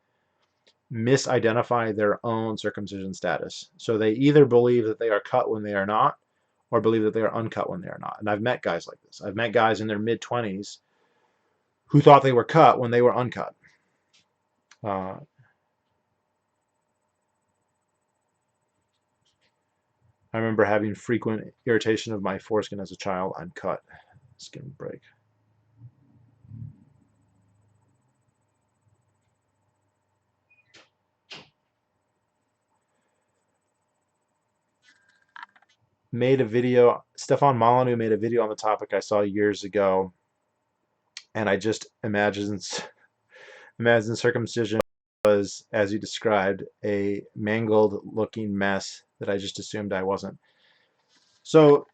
misidentify their own circumcision status. So they either believe that they are cut when they are not, or believe that they are uncut when they are not. And I've met guys like this. I've met guys in their mid 20s who thought they were cut when they were uncut. Uh, I remember having frequent irritation of my foreskin as a child. I'm cut. Skin break. Made a video. Stefan Molyneux made a video on the topic I saw years ago, and I just imagine circumcision was, as you described, a mangled looking mess that I just assumed I wasn't. So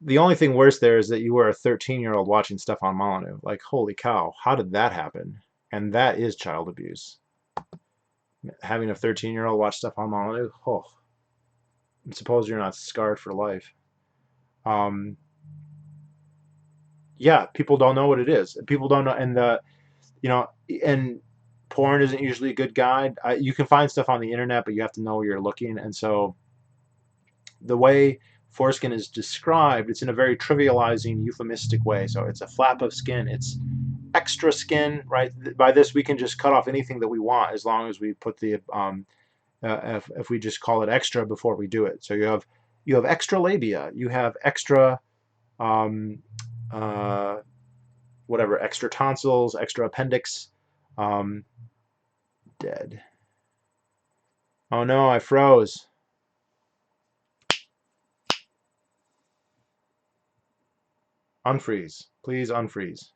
the only thing worse there is that you were a 13-year-old watching Stefan Molyneux. Like, holy cow, how did that happen? And that is child abuse. Having a 13-year-old watch Stefan Molyneux, oh, I suppose you're not scarred for life. Um, Yeah, people don't know what it is. People don't know, and you know, and porn isn't usually a good guide. You can find stuff on the internet, but you have to know where you're looking. And so the way foreskin is described, it's in a very trivializing, euphemistic way. So it's a flap of skin. It's extra skin, right? By this, we can just cut off anything that we want as long as we put the if we just call it extra before we do it. So you have extra labia, you have extra um, uh, whatever, extra tonsils, extra appendix. Um, Dead. Oh no, I froze. Unfreeze. Please unfreeze.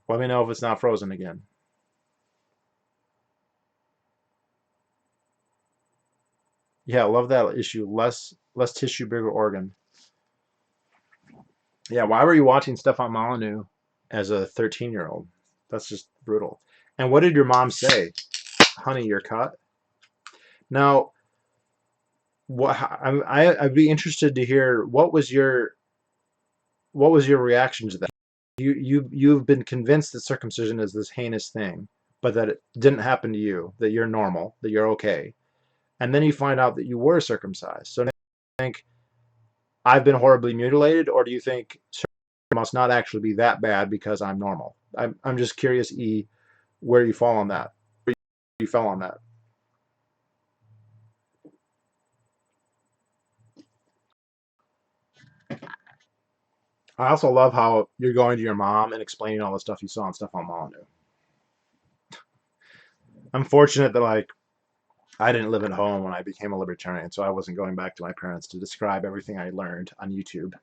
Let me know if it's not frozen again. Yeah, love that issue. Less tissue, bigger organ. Yeah, why were you watching Stefan Molyneux as a 13-year-old? That's just brutal. And what did your mom say? Honey, you're cut. Now, I'd be interested to hear what was your reaction to that? You've been convinced that circumcision is this heinous thing, but that it didn't happen to you, that you're normal, that you're okay. And then you find out that you were circumcised. So do you think I've been horribly mutilated, or do you think circumcision must not actually be that bad because I'm normal? I'm just curious, E, where you fall on that. Where you fell on that. I also love how you're going to your mom and explaining all the stuff you saw and stuff on Molyneux. I'm fortunate that I didn't live at home when I became a libertarian, so I wasn't going back to my parents to describe everything I learned on YouTube.